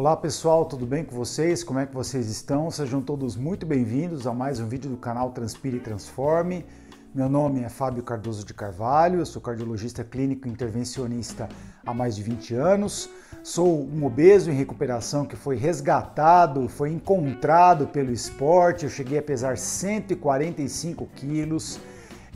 Olá pessoal, tudo bem com vocês? Como é que vocês estão? Sejam todos muito bem-vindos a mais um vídeo do canal Transpire e Transforme. Meu nome é Fábio Cardoso de Carvalho, eu sou cardiologista clínico intervencionista há mais de 20 anos. Sou um obeso em recuperação que foi resgatado, foi encontrado pelo esporte. Eu cheguei a pesar 145 quilos.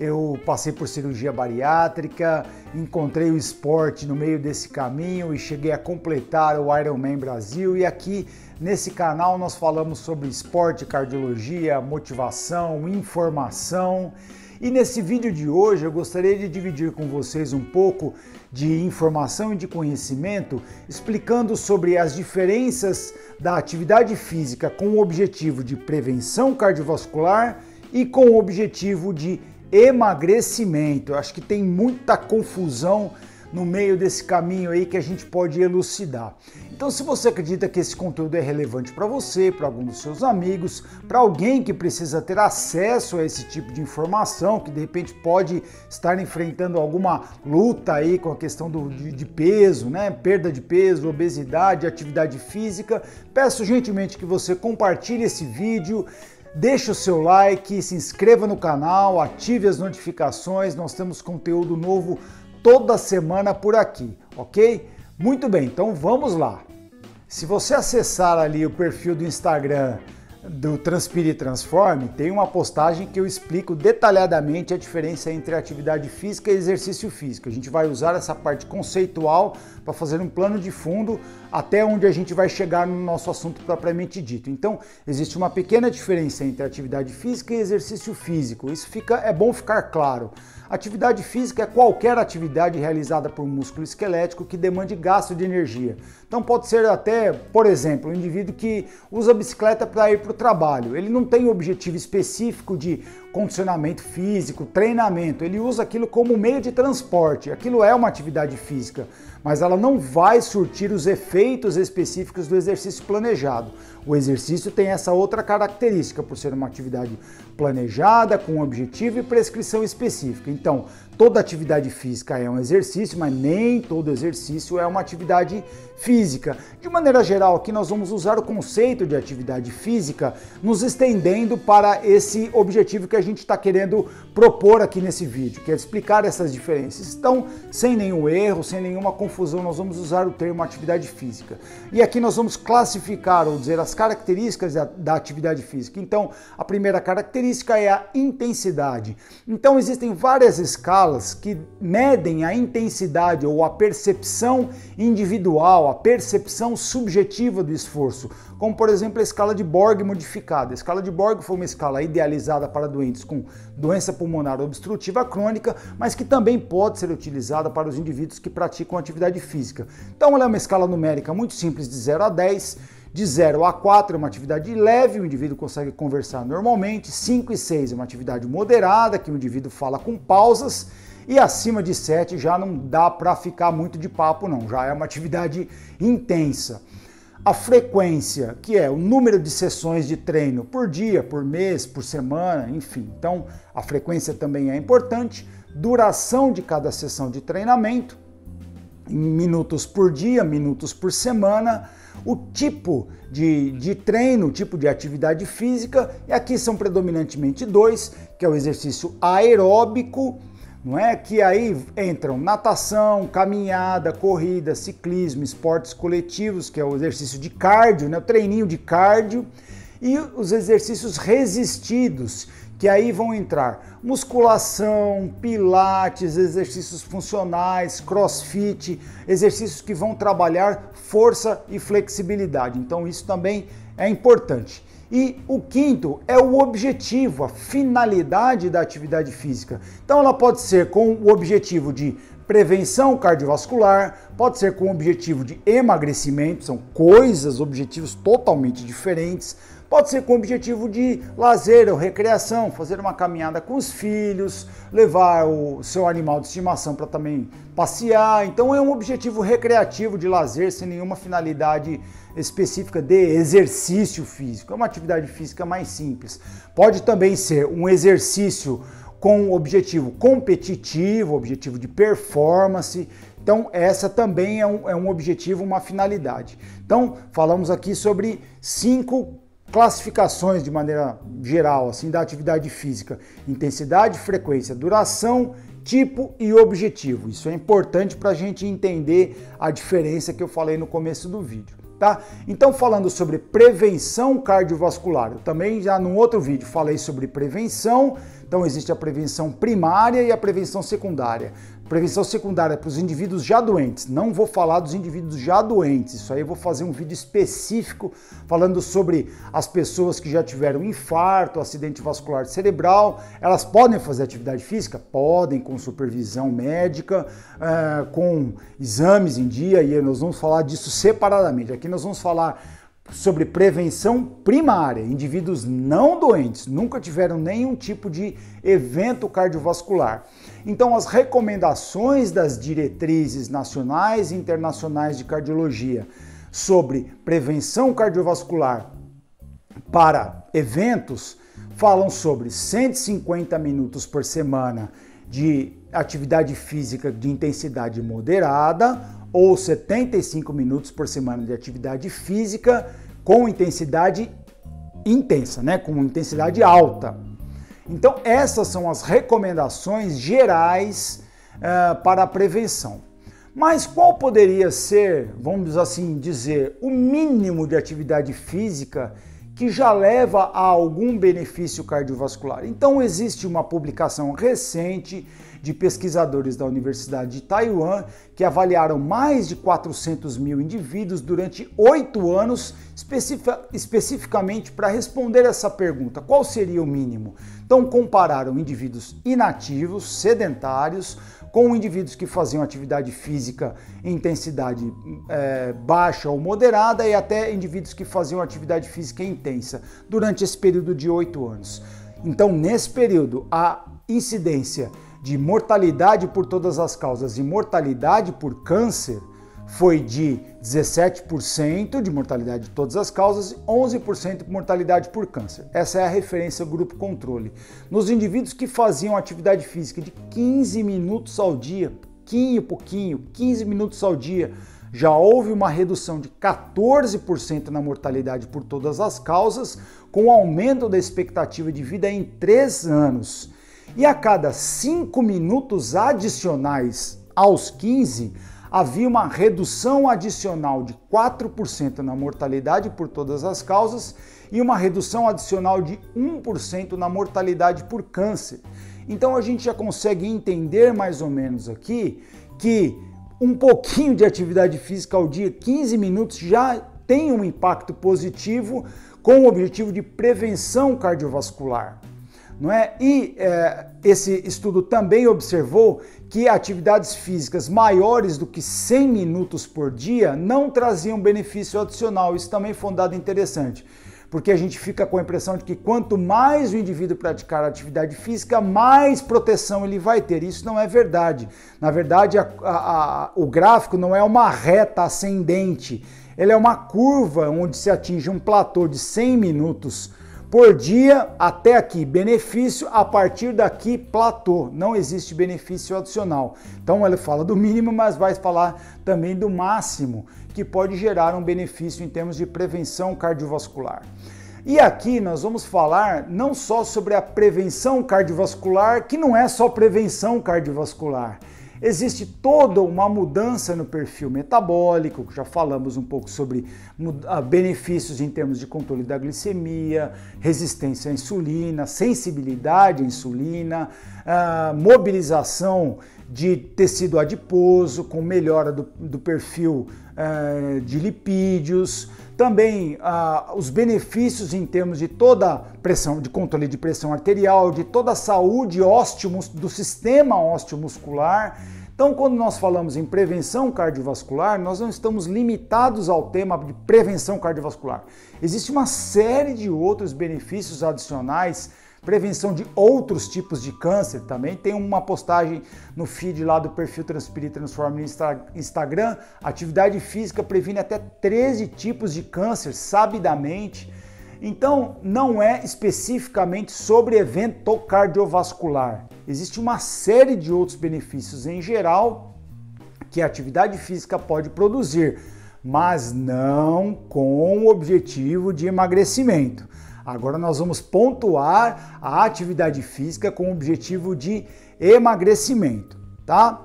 Eu passei por cirurgia bariátrica, encontrei o esporte no meio desse caminho e cheguei a completar o Ironman Brasil. E aqui nesse canal nós falamos sobre esporte, cardiologia, motivação, informação. E nesse vídeo de hoje eu gostaria de dividir com vocês um pouco de informação e de conhecimento, explicando sobre as diferenças da atividade física com o objetivo de prevenção cardiovascular e com o objetivo de emagrecimento. Eu acho que tem muita confusão no meio desse caminho aí que a gente pode elucidar. Então, se você acredita que esse conteúdo é relevante para você, para algum dos seus amigos, para alguém que precisa ter acesso a esse tipo de informação, que de repente pode estar enfrentando alguma luta aí com a questão de peso, né? Perda de peso, obesidade, atividade física, peço gentilmente que você compartilhe esse vídeo. Deixe o seu like, se inscreva no canal, ative as notificações, nós temos conteúdo novo toda semana por aqui, ok? Muito bem, então vamos lá. Se você acessar ali o perfil do Instagram do Transpire e Transforme, tem uma postagem que eu explico detalhadamente a diferença entre atividade física e exercício físico. A gente vai usar essa parte conceitual para fazer um plano de fundo até onde a gente vai chegar no nosso assunto propriamente dito. Então, existe uma pequena diferença entre atividade física e exercício físico. Isso é bom ficar claro. Atividade física é qualquer atividade realizada por músculo esquelético que demande gasto de energia. Então pode ser até, por exemplo, um indivíduo que usa a bicicleta para ir para o trabalho. Ele não tem objetivo específico de condicionamento físico, treinamento. Ele usa aquilo como meio de transporte. Aquilo é uma atividade física, mas ela não vai surtir os efeitos específicos do exercício planejado. O exercício tem essa outra característica, por ser uma atividade planejada, com objetivo e prescrição específica. Então, toda atividade física é um exercício, mas nem todo exercício é uma atividade física. De maneira geral, aqui nós vamos usar o conceito de atividade física, nos estendendo para esse objetivo que a gente está querendo propor aqui nesse vídeo, que é explicar essas diferenças. Então, sem nenhum erro, sem nenhuma confusão, nós vamos usar o termo atividade física. E aqui nós vamos classificar, ou dizer, as características da atividade física. Então, a primeira característica é a intensidade. Então, existem várias escalas que medem a intensidade ou a percepção individual, a percepção subjetiva do esforço, como por exemplo a escala de Borg modificada. A escala de Borg foi uma escala idealizada para doentes com doença pulmonar obstrutiva crônica, mas que também pode ser utilizada para os indivíduos que praticam atividade física. Então ela é uma escala numérica muito simples de 0 a 10, de 0 a 4 é uma atividade leve, o indivíduo consegue conversar normalmente, 5 e 6 é uma atividade moderada, que o indivíduo fala com pausas, e acima de 7 já não dá para ficar muito de papo não, já é uma atividade intensa. A frequência, que é o número de sessões de treino por dia, por mês, por semana, enfim. Então, a frequência também é importante. Duração de cada sessão de treinamento, em minutos por dia, minutos por semana. O tipo de treino, o tipo de atividade física, e aqui são predominantemente dois, que é o exercício aeróbico, não é? Que aí entram natação, caminhada, corrida, ciclismo, esportes coletivos, que é o exercício de cardio, né? O treininho de cardio, e os exercícios resistidos, que aí vão entrar musculação, pilates, exercícios funcionais, crossfit, exercícios que vão trabalhar força e flexibilidade. Então isso também é importante. E o quinto é o objetivo, a finalidade da atividade física. Então ela pode ser com o objetivo de prevenção cardiovascular, pode ser com o objetivo de emagrecimento, são objetivos totalmente diferentes. Pode ser com o objetivo de lazer ou recreação, fazer uma caminhada com os filhos, levar o seu animal de estimação para também passear. Então é um objetivo recreativo de lazer, sem nenhuma finalidade específica de exercício físico. É uma atividade física mais simples. Pode também ser um exercício com objetivo competitivo, objetivo de performance. Então, essa também é um objetivo, uma finalidade. Então, falamos aqui sobre 5 classificações de maneira geral, assim, da atividade física: intensidade, frequência, duração, tipo e objetivo. Isso é importante para a gente entender a diferença que eu falei no começo do vídeo, tá? Então, falando sobre prevenção cardiovascular, eu também já num outro vídeo falei sobre prevenção. Então, existe a prevenção primária e a prevenção secundária. Prevenção secundária para os indivíduos já doentes. Não vou falar dos indivíduos já doentes. Isso aí eu vou fazer um vídeo específico falando sobre as pessoas que já tiveram infarto, acidente vascular cerebral. Elas podem fazer atividade física? Podem, com supervisão médica, com exames em dia, e nós vamos falar disso separadamente. Aqui nós vamos falar sobre prevenção primária, indivíduos não doentes, nunca tiveram nenhum tipo de evento cardiovascular. Então, as recomendações das diretrizes nacionais e internacionais de cardiologia sobre prevenção cardiovascular para eventos falam sobre 150 minutos por semana de atividade física de intensidade moderada, ou 75 minutos por semana de atividade física com intensidade intensa, né? Com intensidade alta. Então, essas são as recomendações gerais para a prevenção. Mas qual poderia ser, vamos assim dizer, o mínimo de atividade física que já leva a algum benefício cardiovascular? Então, existe uma publicação recente de pesquisadores da Universidade de Taiwan que avaliaram mais de 400 mil indivíduos durante 8 anos, especificamente para responder essa pergunta: qual seria o mínimo? Então, compararam indivíduos inativos, sedentários, com indivíduos que faziam atividade física em intensidade baixa ou moderada, e até indivíduos que faziam atividade física intensa durante esse período de 8 anos. Então, nesse período, a incidência de mortalidade por todas as causas e mortalidade por câncer foi de 17% de mortalidade de todas as causas e 11% de mortalidade por câncer. Essa é a referência grupo controle. Nos indivíduos que faziam atividade física de 15 minutos ao dia, 15 minutos ao dia, já houve uma redução de 14% na mortalidade por todas as causas, com aumento da expectativa de vida em 3 anos. E a cada 5 minutos adicionais aos 15, havia uma redução adicional de 4% na mortalidade por todas as causas e uma redução adicional de 1% na mortalidade por câncer. Então a gente já consegue entender mais ou menos aqui que um pouquinho de atividade física ao dia, 15 minutos, já tem um impacto positivo com o objetivo de prevenção cardiovascular. Não é? E esse estudo também observou que atividades físicas maiores do que 100 minutos por dia não traziam benefício adicional. Isso também foi um dado interessante, porque a gente fica com a impressão de que quanto mais o indivíduo praticar atividade física, mais proteção ele vai ter. Isso não é verdade. Na verdade, o gráfico não é uma reta ascendente, ele é uma curva onde se atinge um platô de 100 minutos por dia até aqui, benefício, a partir daqui, platô, não existe benefício adicional. Então ele fala do mínimo, mas vai falar também do máximo, que pode gerar um benefício em termos de prevenção cardiovascular. E aqui nós vamos falar não só sobre a prevenção cardiovascular, que não é só prevenção cardiovascular. Existe toda uma mudança no perfil metabólico, já falamos um pouco sobre benefícios em termos de controle da glicemia, resistência à insulina, sensibilidade à insulina, mobilização de tecido adiposo, com melhora do perfil de lipídios, também os benefícios em termos de toda pressão, de controle de pressão arterial, de toda a saúde do sistema osteomuscular. Então, quando nós falamos em prevenção cardiovascular, nós não estamos limitados ao tema de prevenção cardiovascular. Existe uma série de outros benefícios adicionais, prevenção de outros tipos de câncer também. Tem uma postagem no feed lá do perfil Transpire e Transforme no Instagram. Atividade física previne até 13 tipos de câncer, sabidamente. Então, não é especificamente sobre evento cardiovascular. Existe uma série de outros benefícios em geral que a atividade física pode produzir, mas não com o objetivo de emagrecimento. Agora nós vamos pontuar a atividade física com o objetivo de emagrecimento, tá?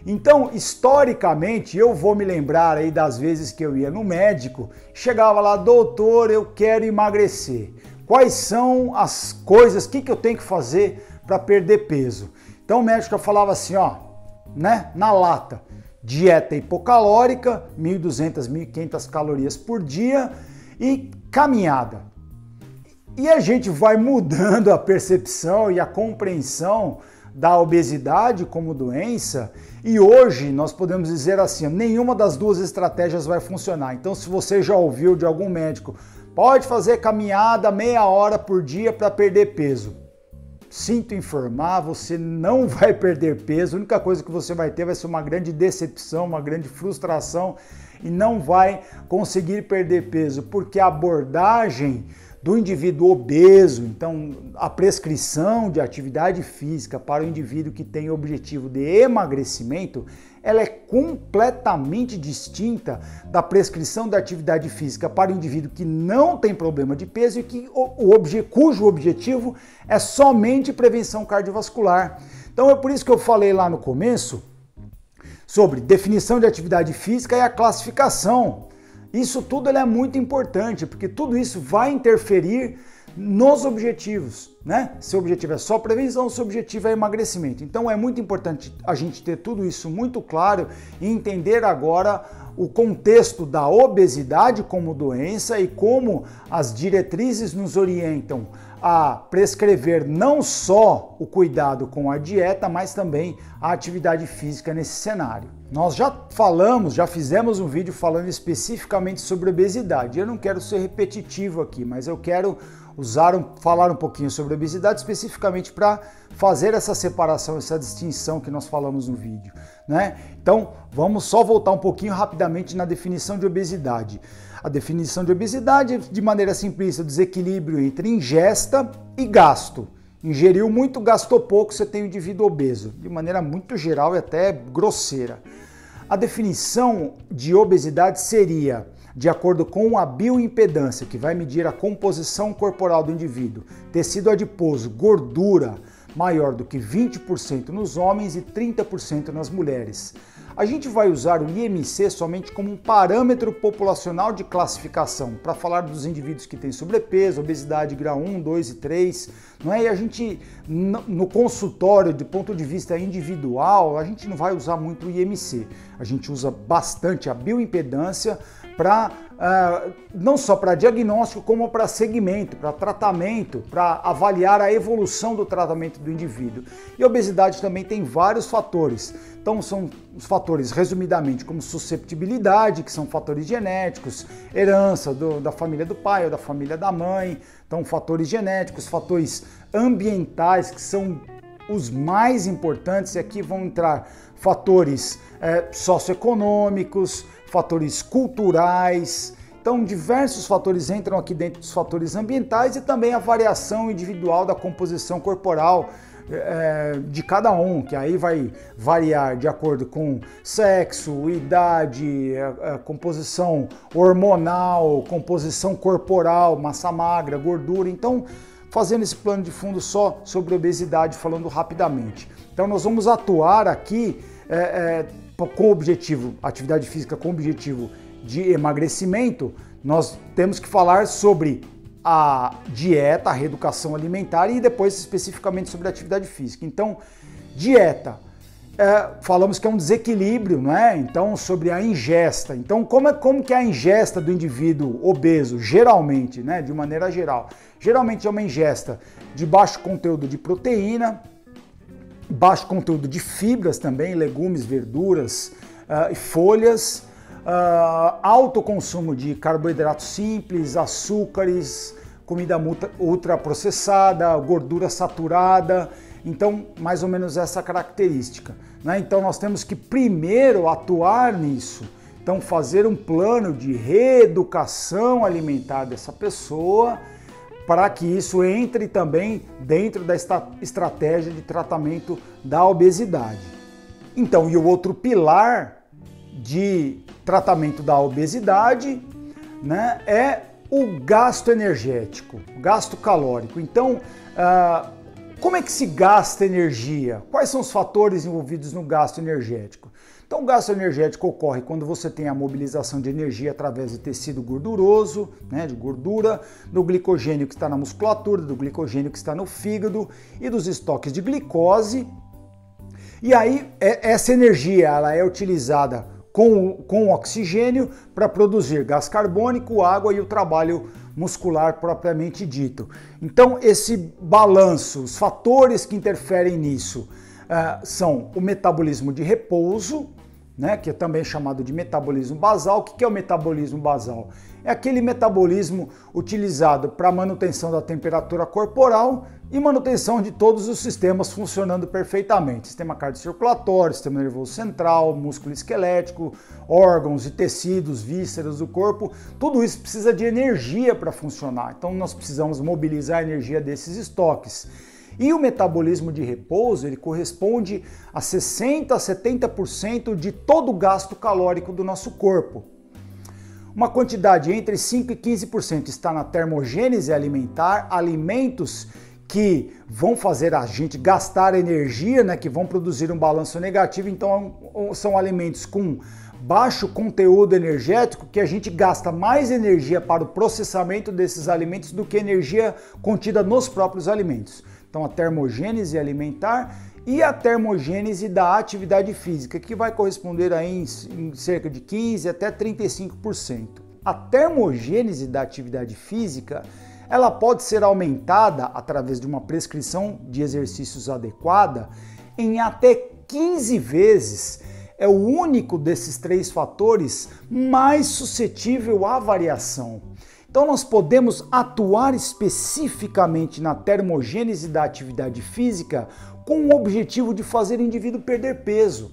Então, historicamente, eu vou me lembrar aí das vezes que eu ia no médico, chegava lá, doutor, eu quero emagrecer. Quais são as coisas, o que eu tenho que fazer para perder peso? Então o médico falava assim, ó, né, na lata, dieta hipocalórica, 1.200, 1.500 calorias por dia e caminhada. E a gente vai mudando a percepção e a compreensão da obesidade como doença, e hoje nós podemos dizer assim, nenhuma das duas estratégias vai funcionar. Então, se você já ouviu de algum médico, pode fazer caminhada meia hora por dia para perder peso. Sinto informar, você não vai perder peso, a única coisa que você vai ter vai ser uma grande decepção, uma grande frustração e não vai conseguir perder peso, porque a abordagem do indivíduo obeso, então a prescrição de atividade física para o indivíduo que tem o objetivo de emagrecimento, ela é completamente distinta da prescrição da atividade física para o indivíduo que não tem problema de peso e que cujo objetivo é somente prevenção cardiovascular. Então é por isso que eu falei lá no começo sobre definição de atividade física e a classificação. Isso tudo é muito importante, porque tudo isso vai interferir nos objetivos, né? Se o objetivo é só prevenção, se o objetivo é emagrecimento. Então é muito importante a gente ter tudo isso muito claro e entender agora o contexto da obesidade como doença e como as diretrizes nos orientam a prescrever não só o cuidado com a dieta, mas também a atividade física nesse cenário. Nós já fizemos um vídeo falando especificamente sobre obesidade. Eu não quero ser repetitivo aqui, mas eu quero falar um pouquinho sobre obesidade especificamente para fazer essa separação, essa distinção que nós falamos no vídeo, né? Então, vamos só voltar um pouquinho rapidamente na definição de obesidade. A definição de obesidade, de maneira simplista, o desequilíbrio entre ingesta e gasto. Ingeriu muito, gastou pouco, você tem um indivíduo obeso, de maneira muito geral e até grosseira. A definição de obesidade seria, de acordo com a bioimpedância, que vai medir a composição corporal do indivíduo, tecido adiposo, gordura maior do que 20% nos homens e 30% nas mulheres. A gente vai usar o IMC somente como um parâmetro populacional de classificação para falar dos indivíduos que têm sobrepeso, obesidade grau 1, 2 e 3, não é? E a gente, no consultório, do ponto de vista individual, a gente não vai usar muito o IMC. A gente usa bastante a bioimpedância para não só para diagnóstico, como para segmento, para tratamento, para avaliar a evolução do tratamento do indivíduo. E a obesidade também tem vários fatores. Então são os fatores, resumidamente, como susceptibilidade, que são fatores genéticos, herança da família do pai ou da família da mãe, então fatores genéticos, fatores ambientais, que são os mais importantes, e aqui vão entrar fatores socioeconômicos, fatores culturais, então diversos fatores entram aqui dentro dos fatores ambientais e também a variação individual da composição corporal de cada um, que aí vai variar de acordo com sexo, idade, composição hormonal, composição corporal, massa magra, gordura. Então, fazendo esse plano de fundo só sobre obesidade, falando rapidamente. Então, nós vamos atuar aqui com o objetivo, atividade física com o objetivo de emagrecimento. Nós temos que falar sobre a dieta, a reeducação alimentar e depois especificamente sobre a atividade física. Então, dieta, falamos que é um desequilíbrio, não é? Então, sobre a ingesta. Então, como que é a ingesta do indivíduo obeso, geralmente, né? De maneira geral? Geralmente é uma ingesta de baixo conteúdo de proteína, baixo conteúdo de fibras também, legumes, verduras e folhas, alto consumo de carboidratos simples, açúcares, comida ultraprocessada, gordura saturada. Então, mais ou menos essa característica, né? Então, nós temos que primeiro atuar nisso. Então, fazer um plano de reeducação alimentar dessa pessoa para que isso entre também dentro da estratégia de tratamento da obesidade. Então, e o outro pilar de tratamento da obesidade, né, é o gasto energético, gasto calórico. Então, como é que se gasta energia? Quais são os fatores envolvidos no gasto energético? Então, o gasto energético ocorre quando você tem a mobilização de energia através de tecido gorduroso, né, de gordura, do glicogênio que está na musculatura, do glicogênio que está no fígado e dos estoques de glicose. E aí, essa energia ela é utilizada com oxigênio para produzir gás carbônico, água e o trabalho muscular propriamente dito. Então, esse balanço, os fatores que interferem nisso são o metabolismo de repouso, né, que é também chamado de metabolismo basal. O que é o metabolismo basal? É aquele metabolismo utilizado para manutenção da temperatura corporal e manutenção de todos os sistemas funcionando perfeitamente. Sistema cardiocirculatório, sistema nervoso central, músculo esquelético, órgãos e tecidos, vísceras do corpo. Tudo isso precisa de energia para funcionar. Então nós precisamos mobilizar a energia desses estoques. E o metabolismo de repouso, ele corresponde a 60% a 70% de todo o gasto calórico do nosso corpo. Uma quantidade entre 5% e 15% está na termogênese alimentar, alimentos que vão fazer a gente gastar energia, né, que vão produzir um balanço negativo. Então são alimentos com baixo conteúdo energético, que a gente gasta mais energia para o processamento desses alimentos do que energia contida nos próprios alimentos. Então a termogênese alimentar e a termogênese da atividade física, que vai corresponder aí em cerca de 15% até 35%. A termogênese da atividade física, ela pode ser aumentada através de uma prescrição de exercícios adequada em até 15 vezes. É o único desses três fatores mais suscetível à variação. Então nós podemos atuar especificamente na termogênese da atividade física com o objetivo de fazer o indivíduo perder peso.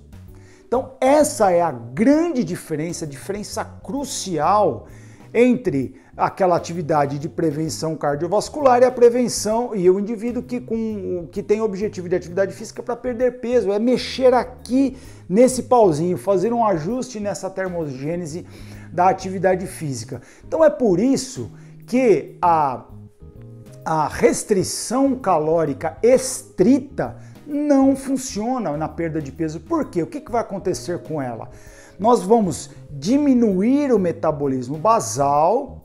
Então essa é a grande diferença crucial entre aquela atividade de prevenção cardiovascular e a prevenção e o indivíduo que tem o objetivo de atividade física para perder peso. É mexer aqui nesse pauzinho, fazer um ajuste nessa termogênese da atividade física. Então é por isso que a restrição calórica estrita não funciona na perda de peso. Por quê? O que vai acontecer com ela? Nós vamos diminuir o metabolismo basal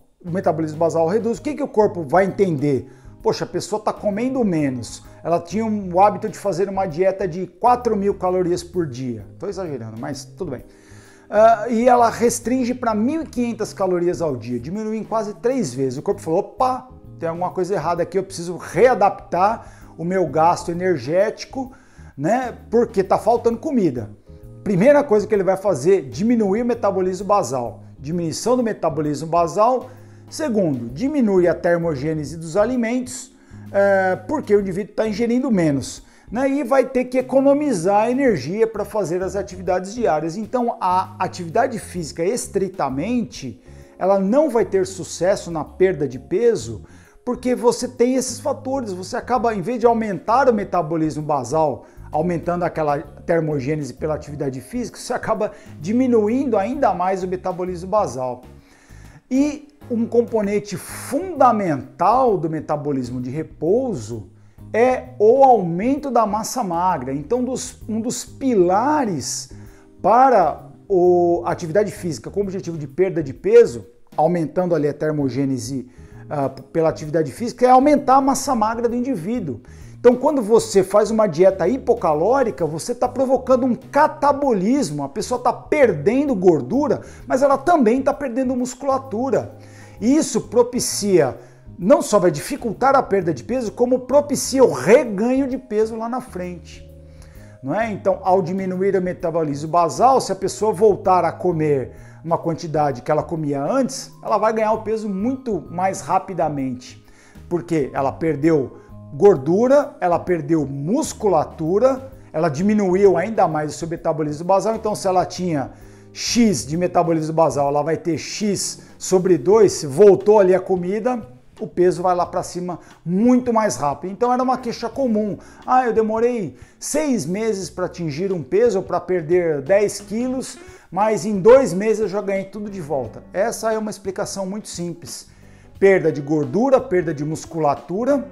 reduz. O que o corpo vai entender? Poxa, a pessoa está comendo menos, ela tinha o hábito de fazer uma dieta de 4.000 calorias por dia. Estou exagerando, mas tudo bem. E ela restringe para 1.500 calorias ao dia, diminui em quase 3 vezes. O corpo falou, opa, tem alguma coisa errada aqui, eu preciso readaptar o meu gasto energético, né? Porque está faltando comida. Primeira coisa que ele vai fazer, diminuir o metabolismo basal. Diminuição do metabolismo basal. Segundo, diminui a termogênese dos alimentos, porque o indivíduo está ingerindo menos, né? E vai ter que economizar energia para fazer as atividades diárias. Então a atividade física estritamente, ela não vai ter sucesso na perda de peso, porque você tem esses fatores. Você acaba, em vez de aumentar o metabolismo basal, aumentando aquela termogênese pela atividade física, você acaba diminuindo ainda mais o metabolismo basal. E um componente fundamental do metabolismo de repouso é o aumento da massa magra. Então, um dos pilares para a atividade física com o objetivo de perda de peso, aumentando ali a termogênese pela atividade física, é aumentar a massa magra do indivíduo. Então, quando você faz uma dieta hipocalórica, você está provocando um catabolismo. A pessoa está perdendo gordura, mas ela também está perdendo musculatura. E isso propicia, não só vai dificultar a perda de peso, como propicia o reganho de peso lá na frente. Não é? Então, ao diminuir o metabolismo basal, se a pessoa voltar a comer uma quantidade que ela comia antes, ela vai ganhar o peso muito mais rapidamente, porque ela perdeu gordura, ela perdeu musculatura, ela diminuiu ainda mais o seu metabolismo basal. Então, se ela tinha X de metabolismo basal, ela vai ter X sobre 2, voltou ali a comida, o peso vai lá para cima muito mais rápido. Então era uma queixa comum. Ah, eu demorei 6 meses para atingir um peso, para perder 10 quilos, mas em 2 meses eu já ganhei tudo de volta. Essa é uma explicação muito simples. Perda de gordura, perda de musculatura,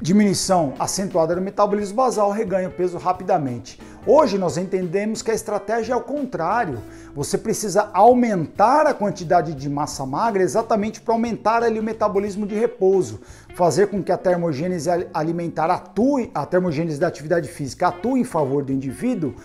diminuição acentuada do metabolismo basal, reganha o peso rapidamente. Hoje nós entendemos que a estratégia é o contrário. Você precisa aumentar a quantidade de massa magra exatamente para aumentar ali o metabolismo de repouso, fazer com que a termogênese alimentar atue, a termogênese da atividade física atue em favor do indivíduo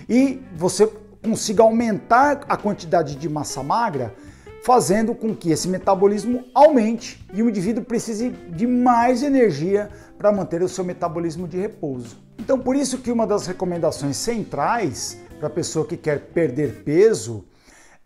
e você consiga aumentar a quantidade de massa magra, fazendo com que esse metabolismo aumente e o indivíduo precise de mais energia para manter o seu metabolismo de repouso. Então, por isso que uma das recomendações centrais para a pessoa que quer perder peso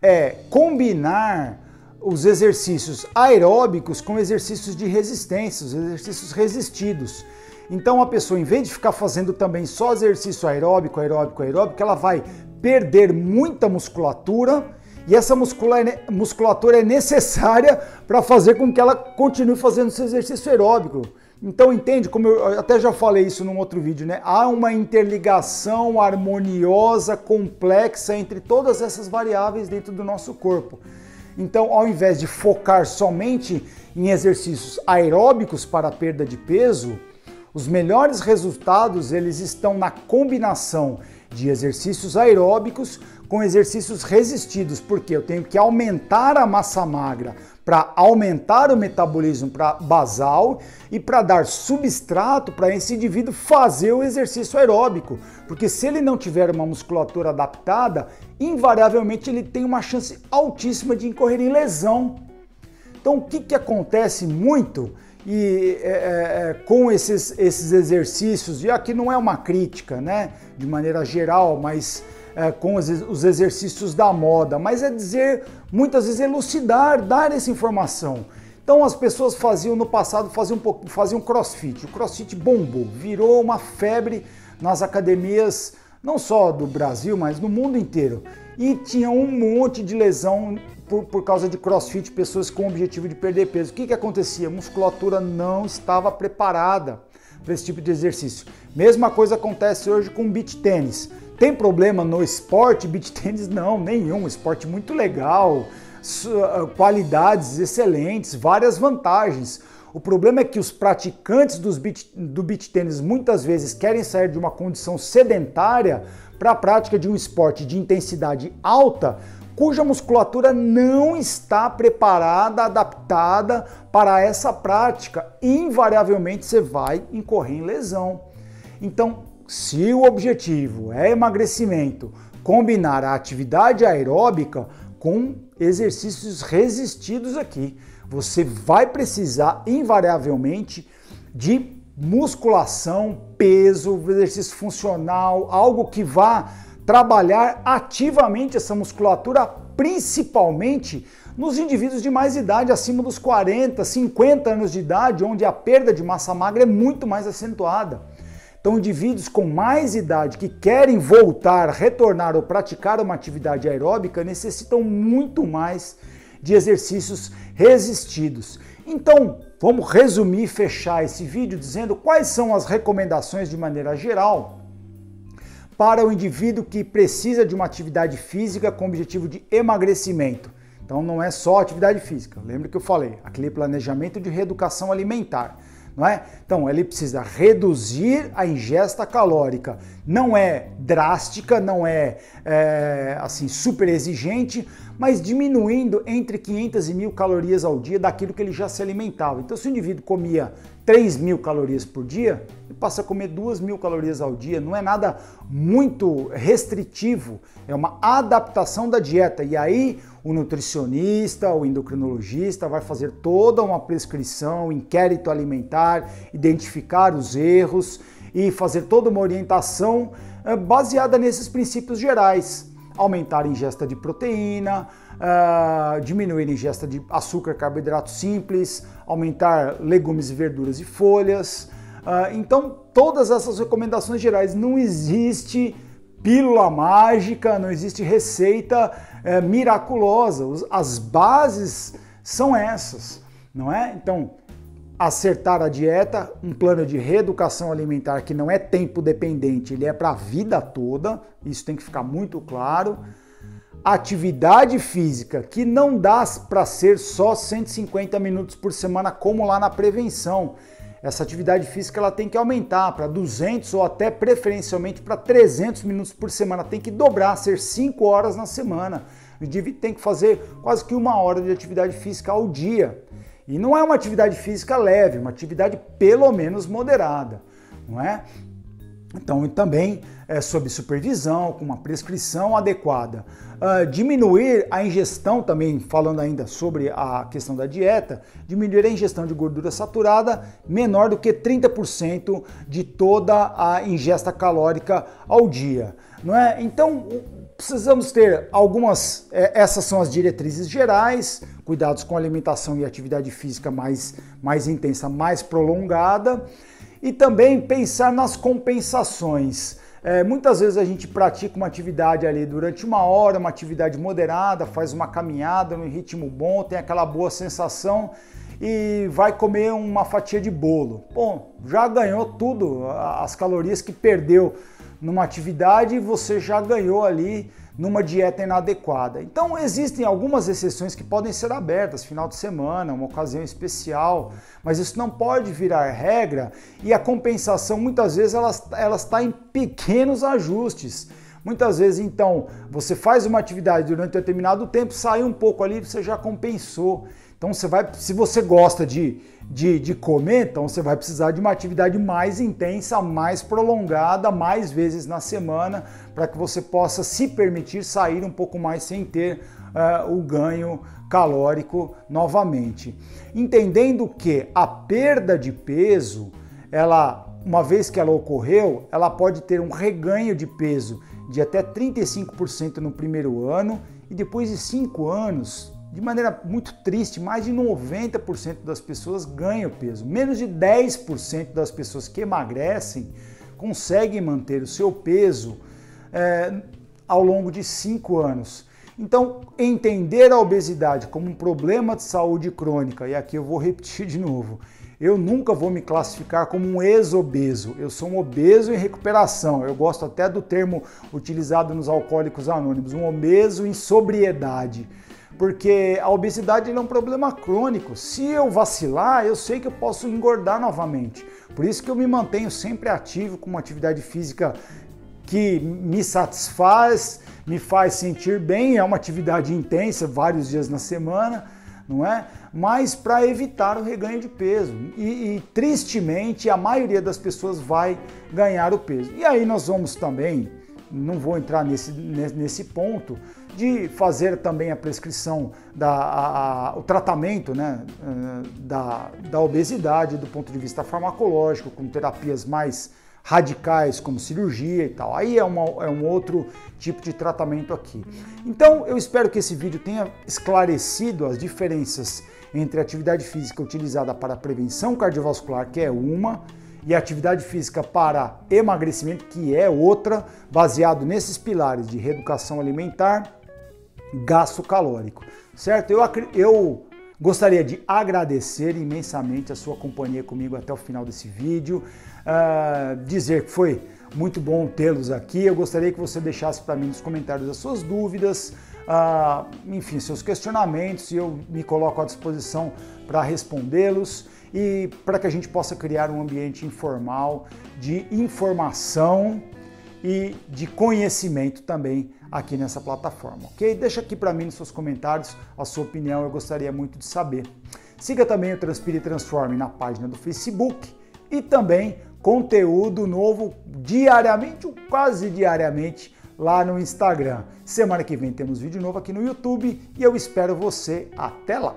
é combinar os exercícios aeróbicos com exercícios de resistência, os exercícios resistidos. Então, a pessoa, em vez de ficar fazendo também só exercício aeróbico, ela vai perder muita musculatura. E essa musculatura é necessária para fazer com que ela continue fazendo esse exercício aeróbico. Então entende, como eu até já falei isso num outro vídeo, né? Há uma interligação harmoniosa, complexa entre todas essas variáveis dentro do nosso corpo. Então, ao invés de focar somente em exercícios aeróbicos para a perda de peso, os melhores resultados eles estão na combinação de exercícios aeróbicos com exercícios resistidos, porque eu tenho que aumentar a massa magra para aumentar o metabolismo basal e para dar substrato para esse indivíduo fazer o exercício aeróbico, porque se ele não tiver uma musculatura adaptada, invariavelmente ele tem uma chance altíssima de incorrer em lesão. Então o que acontece muito com esses exercícios, e aqui não é uma crítica, né, de maneira geral, mas com os exercícios da moda, mas é dizer, muitas vezes elucidar, dar essa informação. Então as pessoas no passado faziam crossfit, o crossfit bombou, virou uma febre nas academias, não só do Brasil, mas no mundo inteiro, e tinha um monte de lesão por causa de crossfit, pessoas com o objetivo de perder peso. O que acontecia? A musculatura não estava preparada para esse tipo de exercício. Mesma coisa acontece hoje com beach tênis. Tem problema no esporte? Beach tênis não, nenhum. Esporte muito legal, qualidades excelentes, várias vantagens. O problema é que os praticantes do beach tênis muitas vezes querem sair de uma condição sedentária para a prática de um esporte de intensidade alta, cuja musculatura não está preparada, adaptada para essa prática. Invariavelmente você vai incorrer em lesão. Então, se o objetivo é emagrecimento, combinar a atividade aeróbica com exercícios resistidos aqui, você vai precisar invariavelmente de musculação, peso, exercício funcional, algo que vá trabalhar ativamente essa musculatura, principalmente nos indivíduos de mais idade, acima dos 40, 50 anos de idade, onde a perda de massa magra é muito mais acentuada. Então, indivíduos com mais idade que querem voltar, retornar ou praticar uma atividade aeróbica necessitam muito mais de exercícios resistidos. Então, vamos resumir e fechar esse vídeo dizendo quais são as recomendações de maneira geral para o indivíduo que precisa de uma atividade física com objetivo de emagrecimento. Então não é só atividade física, lembra que eu falei, aquele planejamento de reeducação alimentar, não é? Então ele precisa reduzir a ingesta calórica, não é drástica, não é assim super exigente, mas diminuindo entre 500 e 1.000 calorias ao dia daquilo que ele já se alimentava. Então se o indivíduo comia 3.000 calorias por dia, ele passa a comer 2.000 calorias ao dia. Não é nada muito restritivo, é uma adaptação da dieta. E aí o nutricionista, o endocrinologista vai fazer toda uma prescrição, inquérito alimentar, identificar os erros e fazer toda uma orientação baseada nesses princípios gerais. Aumentar a ingesta de proteína, diminuir a ingesta de açúcar, carboidrato simples, aumentar legumes e verduras e folhas. Então, todas essas recomendações gerais, não existe pílula mágica, não existe receita miraculosa. As bases são essas. não é? Então, acertar a dieta, um plano de reeducação alimentar que não é tempo dependente, ele é para a vida toda, isso tem que ficar muito claro. Atividade física, que não dá para ser só 150 minutos por semana, como lá na prevenção. Essa atividade física ela tem que aumentar para 200 ou até preferencialmente para 300 minutos por semana. Tem que dobrar, ser 5 horas na semana. O indivíduo tem que fazer quase que 1 hora de atividade física ao dia. E não é uma atividade física leve, é uma atividade pelo menos moderada, não é? Então, também é sob supervisão, com uma prescrição adequada. Diminuir a ingestão, também falando ainda sobre a questão da dieta, diminuir a ingestão de gordura saturada menor do que 30% de toda a ingesta calórica ao dia, não é? Então, precisamos ter essas são as diretrizes gerais, cuidados com alimentação e atividade física mais intensa, mais prolongada, e também pensar nas compensações. Muitas vezes a gente pratica uma atividade ali durante 1 hora, uma atividade moderada, faz uma caminhada no ritmo bom, tem aquela boa sensação e vai comer uma fatia de bolo. Bom, já ganhou tudo, as calorias que perdeu numa atividade você já ganhou ali numa dieta inadequada. Então existem algumas exceções que podem ser abertas, final de semana, uma ocasião especial, mas isso não pode virar regra e a compensação muitas vezes ela está em pequenos ajustes. Muitas vezes então você faz uma atividade durante um determinado tempo, sai um pouco ali, você já compensou. Então se você gosta de comer, então você vai precisar de uma atividade mais intensa, mais prolongada, mais vezes na semana, para que você possa se permitir sair um pouco mais sem ter o ganho calórico novamente. Entendendo que a perda de peso, uma vez que ela ocorreu, ela pode ter um reganho de peso de até 35% no primeiro ano e depois de 5 anos, de maneira muito triste, mais de 90% das pessoas ganham peso. Menos de 10% das pessoas que emagrecem conseguem manter o seu peso ao longo de 5 anos. Então, entender a obesidade como um problema de saúde crônica, e aqui eu vou repetir de novo, eu nunca vou me classificar como um ex-obeso, eu sou um obeso em recuperação, eu gosto até do termo utilizado nos Alcoólicos Anônimos, um obeso em sobriedade. Porque a obesidade é um problema crônico. Se eu vacilar, eu sei que eu posso engordar novamente. Por isso que eu me mantenho sempre ativo com uma atividade física que me satisfaz, me faz sentir bem, é uma atividade intensa, vários dias na semana, não é? Mas para evitar o reganho de peso. E tristemente, a maioria das pessoas vai ganhar o peso. E aí nós vamos também, não vou entrar nesse ponto, de fazer também a prescrição, o tratamento, né, da obesidade do ponto de vista farmacológico, com terapias mais radicais como cirurgia e tal. Aí é um outro tipo de tratamento aqui. Então eu espero que esse vídeo tenha esclarecido as diferenças entre a atividade física utilizada para prevenção cardiovascular, que é uma, e a atividade física para emagrecimento, que é outra, baseado nesses pilares de reeducação alimentar, gasto calórico, certo? Eu gostaria de agradecer imensamente a sua companhia comigo até o final desse vídeo, dizer que foi muito bom tê-los aqui. Eu gostaria que você deixasse para mim nos comentários as suas dúvidas, enfim, seus questionamentos, e eu me coloco à disposição para respondê-los e para que a gente possa criar um ambiente informal de informação e de conhecimento também aqui nessa plataforma, ok? Deixa aqui para mim nos seus comentários a sua opinião, eu gostaria muito de saber. Siga também o Transpire e Transforme na página do Facebook e também conteúdo novo diariamente ou quase diariamente lá no Instagram. Semana que vem temos vídeo novo aqui no YouTube e eu espero você até lá.